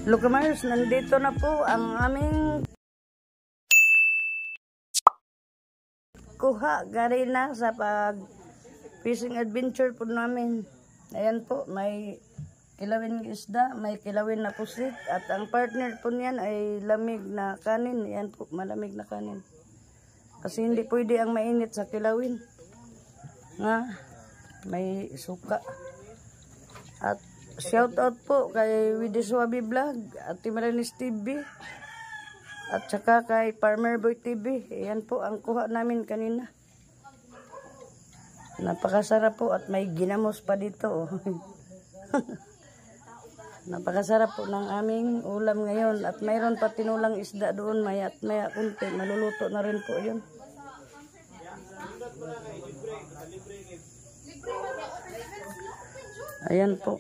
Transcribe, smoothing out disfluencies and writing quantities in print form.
Lukamars, nandito na po ang aming kuha gari na sa pag fishing adventure po namin. Ayan po, may kilawin isda, may kilawin na pusit, at ang partner po niyan ay lamig na kanin. Ayan po, malamig na kanin. Kasi hindi pwede ang mainit sa kilawin. Nga, may suka. At shout out po kay Widiswabi Vlog at Timaranis TV at saka kay Farmer Boy TV. Ayan po ang kuha namin kanina. Napakasarap po at may ginamos pa dito. Oh. Napakasarap po ng aming ulam ngayon at mayroon pa tinulang isda doon, maya at maya kunti. Maluluto na rin po yun. Ayan po.